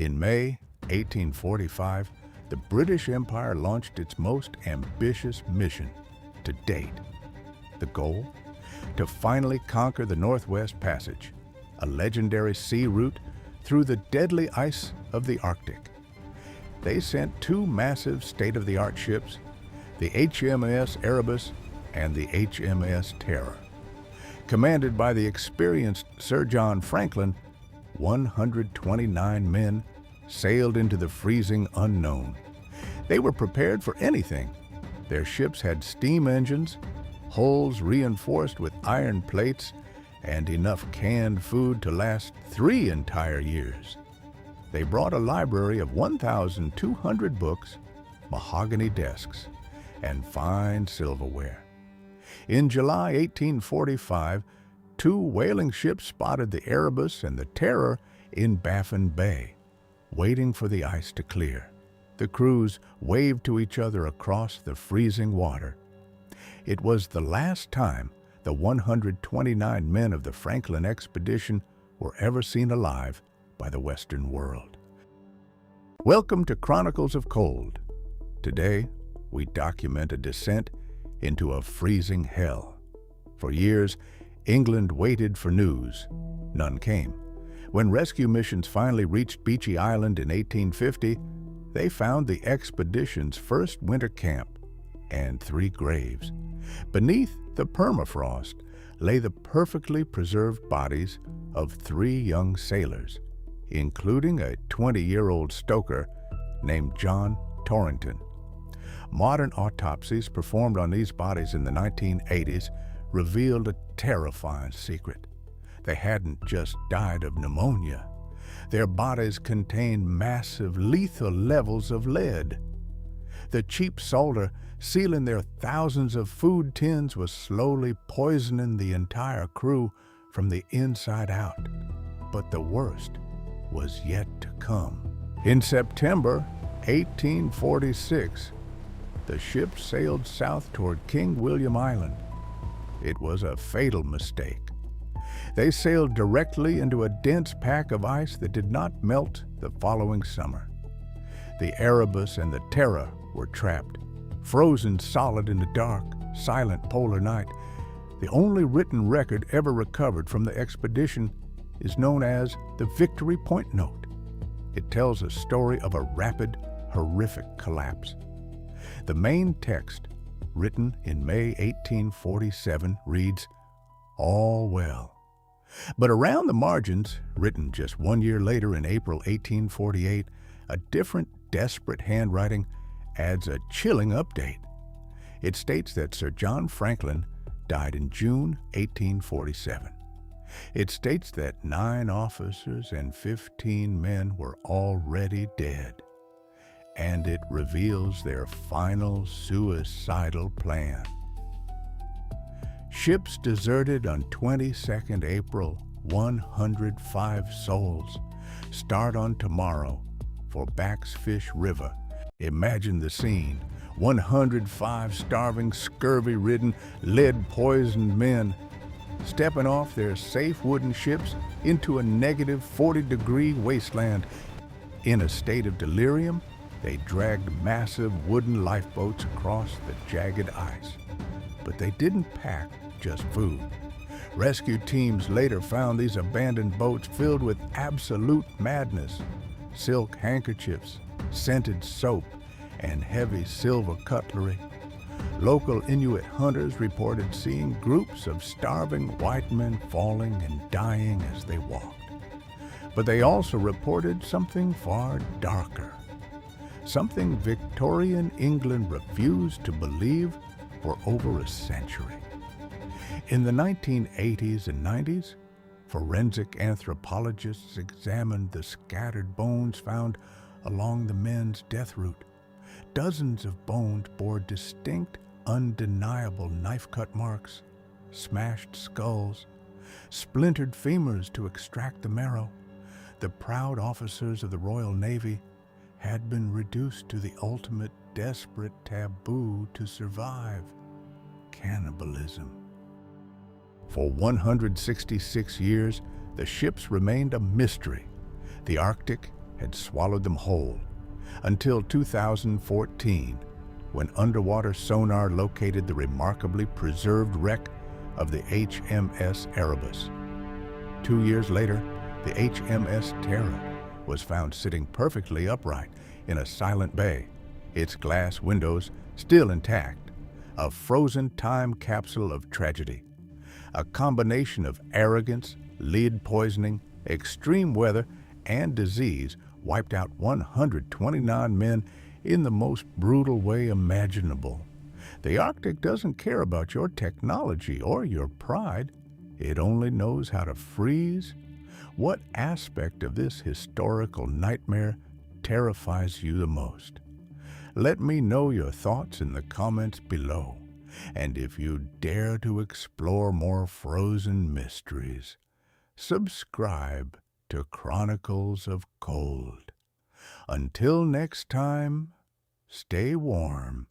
In May 1845, the British Empire launched its most ambitious mission to date. The goal? To finally conquer the Northwest Passage, a legendary sea route through the deadly ice of the Arctic. They sent two massive state-of-the-art ships, the HMS Erebus and the HMS Terror. Commanded by the experienced Sir John Franklin, 129 men sailed into the freezing unknown. They were prepared for anything. Their ships had steam engines, hulls reinforced with iron plates, and enough canned food to last 3 entire years. They brought a library of 1,200 books, mahogany desks, and fine silverware. In July 1845, 2 whaling ships spotted the Erebus and the Terror in Baffin Bay, waiting for the ice to clear. The crews waved to each other across the freezing water. It was the last time the 129 men of the Franklin expedition were ever seen alive by the Western world. Welcome to Chronicles of Cold. Today, we document a descent into a freezing hell. For years, England waited for news. None came. When rescue missions finally reached Beechey Island in 1850, they found the expedition's first winter camp and 3 graves. Beneath the permafrost lay the perfectly preserved bodies of 3 young sailors, including a 20-year-old stoker named John Torrington. Modern autopsies performed on these bodies in the 1980s revealed a terrifying secret. They hadn't just died of pneumonia. Their bodies contained massive, lethal levels of lead. The cheap solder sealing their thousands of food tins was slowly poisoning the entire crew from the inside out. But the worst was yet to come. In September 1846, the ship sailed south toward King William Island. It was a fatal mistake. They sailed directly into a dense pack of ice that did not melt the following summer. The Erebus and the Terror were trapped, frozen solid in the dark, silent polar night. The only written record ever recovered from the expedition is known as the Victory Point Note. It tells a story of a rapid, horrific collapse. The main text, written in May 1847, reads, "All well." But around the margins, written just 1 year later in April 1848, a different, desperate handwriting adds a chilling update. It states that Sir John Franklin died in June 1847. It states that 9 officers and 15 men were already dead. And it reveals their final suicidal plan. Ships deserted on 22nd April, 105 souls start on tomorrow for Backsfish River. Imagine the scene: 105 starving, scurvy-ridden, lead-poisoned men stepping off their safe wooden ships into a negative 40-degree wasteland. In a state of delirium, they dragged massive wooden lifeboats across the jagged ice. But they didn't pack just food. Rescue teams later found these abandoned boats filled with absolute madness: silk handkerchiefs, scented soap, and heavy silver cutlery. Local Inuit hunters reported seeing groups of starving white men falling and dying as they walked. But they also reported something far darker, something Victorian England refused to believe for over a century. In the 1980s and 90s, forensic anthropologists examined the scattered bones found along the men's death route. Dozens of bones bore distinct, undeniable knife-cut marks, smashed skulls, splintered femurs to extract the marrow. The proud officers of the Royal Navy had been reduced to the ultimate desperate taboo to survive: cannibalism. For 166 years, the ships remained a mystery. The Arctic had swallowed them whole, until 2014, when underwater sonar located the remarkably preserved wreck of the HMS Erebus. 2 years later, the HMS Terra was found sitting perfectly upright in a silent bay, its glass windows still intact, a frozen time capsule of tragedy. A combination of arrogance, lead poisoning, extreme weather, and disease wiped out 129 men in the most brutal way imaginable. The Arctic doesn't care about your technology or your pride. It only knows how to freeze. What aspect of this historical nightmare terrifies you the most? Let me know your thoughts in the comments below. And if you dare to explore more frozen mysteries, subscribe to Chronicles of Cold. Until next time, stay warm